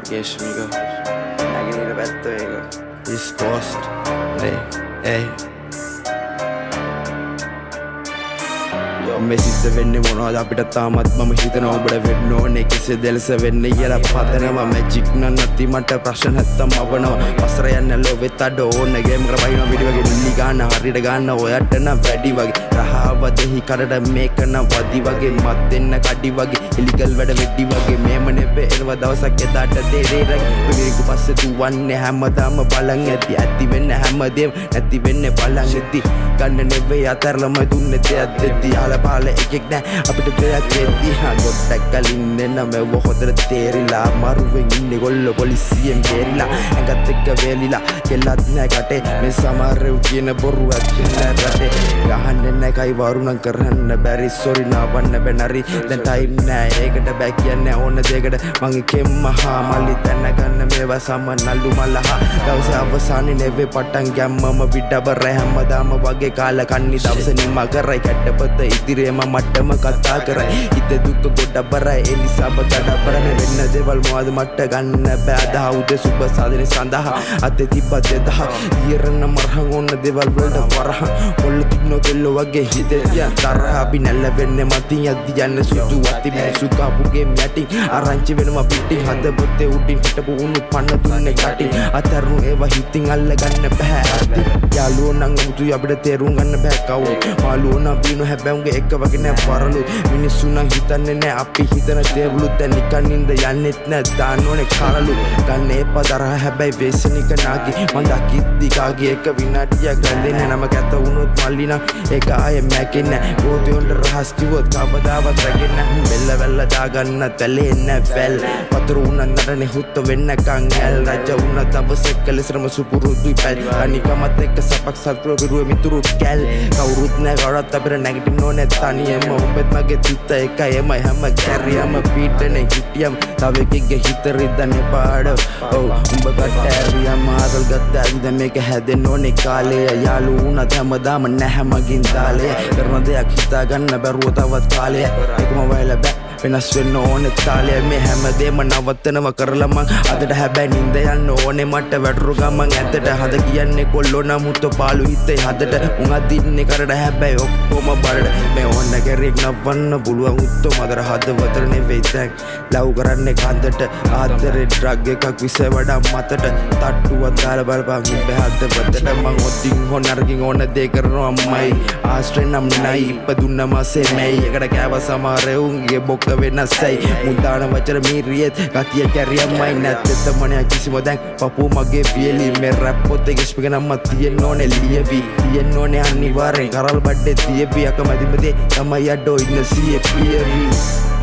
Yes, amigo. Aquí ni respeto, amigo. East Coast. Hey. මෙසිත වෙන්නේ මොනවද අපිට තාමත් මම හිතනවා ඔබට වෙන්න ඕනේ කෙසේ දෙලස වෙන්නේ කියලා පතනවා මැජික් නම් නැති මට ප්‍රශ්න නැත්තම් අවනවා පස්සර යන්න ලෝවෙත් අඩ ඕන ගේම් එක වයින්නවා වීඩියෝ වගේ මිලි ගන්න හරියට ගන්න ඔයට නම් වැඩි වගේ රහව දෙහි කරට මේක නම් වදි වගේ මත් දෙන්න කඩි වගේ ඉලිගල් වැඩ වෙඩි වගේ මේම නෙවෙයි එනවා දවසක් එදාට දෙරේ රැග් පස්සේ දුවන්නේ හැමදාම බලන් ඇති වෙන්න හැමදේම නැති වෙන්නේ බලන් ඇති ගන්න නෙවෙයි අතරලම දුන්නේ දෙයක් දෙති පාල එකෙක් නෑ අපිට දෙයක් දෙද්දී ගොඩක් කලින් එන්න මෙව හොතට තේරිලා මරුවෙන් ඉන්නේ ගොල්ලෝ පොලිසියෙන් බේරිලා ඇඟත් එක්ක වේලිලා කෙල්ලත් නෑ කටේ මේ සමහරව කියන බොරුවක් නෑ රටේ ගහන්නේ නෑ කයි වරුණම් කරන්න බැරි සොරි නාවන්න බැනරි දැන් ටයිම් නෑ ඒකට බෑ කියන්නේ ඕන දෙයකට මං එකෙන් මහා මල්ලි දැන ගන්න මේවා සම නල්ලු මලහා දවසේ අවසානේ නෙවෙයි පටන් ගැම්මම විඩබර හැමදාම වගේ කාල කන්නි දවසේ නිම කරයි කැටපත ඉදිරියම මට්ටම කතා කරයි හිත දුක ගොඩ බරයි ඒ නිසා බඩ බර මේ වෙන්න දේවල් මොකද මට ගන්න බෑ අදා උදේ සුබ සාදනේ සඳහා අතේ තිබ්බත් දෙදහ ඊරන්න මරහන් ඕන දේවල් වලට වරහ පොල්ල තිබ්නෝ කෙල්ල වගේ හිතේ තියන් තරහ අපි නැල්ල වෙන්නේ මතින් යද්දි යන්න සුදු වති මිනිසු කාපුගේ මැටි ආරංචි වෙනවා පිටින් හදපොතේ උඩින් හිටපු උණු පන්න දුන්නේ කටින් අතරුණු ඒවා හිතින් අල්ල ගන්න බෑ අති යාළුවෝ නම් මුතු අපිට තේරුම් ගන්න බෑ කවුරු මාළුවෝ නම් බිනු හැබැයි එක වගේ නෑ පරලු මිනිස්සු නම් හිතන්නේ නෑ අපි හිතන දේවලුත් දැන් නිකන් ඉඳ යන්නෙත් නෑ දාන්න ඕනේ කරලු ගන්න එපා තරහ හැබැයි වේසනික නාගි මං දකිද්දි කාගේ එක විනාඩියක් ගන්නෙන්නේ නම කැත වුණොත් මල්ලි නම් ඒක ආයේ මැකෙන්නේ නෑ ගෝතියොන්ට රහස් කිව්වොත් කවදාවත් රැගෙන්නේ නෑ බෙල්ල වැල්ල දාගන්න තැලේ නෑ වැල් වතුර උනන් නටනේ හුත්ත වෙන්නකන් ඇල් රජ උන දවසක කලසරම සුපුරුදුයි පැල් අනිකමත් එක්ක සපක් සතුරු විරුවේ මිතුරු කැල් කවුරුත් නෑ කවුරුත් අපිට නැගිටින්න ඕනේ තනියම ඔබත් මගේ තිත්ත එකයි එමයි හැම කැරියම පීටනේ හිටියම් තව එකෙක්ගේ හිත රිදන්නේ පාඩ ඔව් උඹ කට්ටෑරියම් ආදල් ගත්ත ඇවිද මේක හැදෙන්න ඕනේ කාලය යාළු වුණත් හැමදාම නැහැ මගින් තාලය කරන දෙයක් හිතා ගන්න බැරුව තවත් කාලය එකම වයලා බෑ වෙනස් වෙන්න ඕනේ තාලය මේ හැමදේම නවත්තනව කරලා මං අදට හැබැයි නින්ද යන්න ඕනේ මට වැටරු ගමන් ඇතට හද කියන්නේ කොල්ලෝ නමුත් පාළු හිතේ හදට උන් අදින්නේ කරට හැබැයි ඔක්කොම බරට මේ ඕන කෙරෙක් නවන්න පුළුවන් උත්තෝ මදර හදවතට නෙවෙයි දැන් ලව් කරන්නේ කන්දට ආදරේ ඩ්‍රග් එකක් විස වඩා මතට තට්ටුවක් දාලා බලපන් ඉබ්බේ හදවතට මං ඔද්දින් හො නරකින් ඕන දේ කරනවා අම්මයි ආස්ට්‍රේ නම් නයි ඉපදුන්න මාසේ මේයි එකට කෑව සමහර උන්ගේ බොක්ක වෙනස්සයි මුදාන වචර මීරියෙත් ගතිය කැරියම්මයි නැත්තෙත මනය කිසිම දැන් පපු මගේ වියලි මේ රැප් පොතේ ගෙස්පික නම්ම තියෙන්න ඕනේ ලියවි තියෙන්න ඕනේ අනිවාර්යෙන් කරල් බඩේ තියවි අකමැතිමදේ තමයි අඩෝ ඉන්න සිය පියවි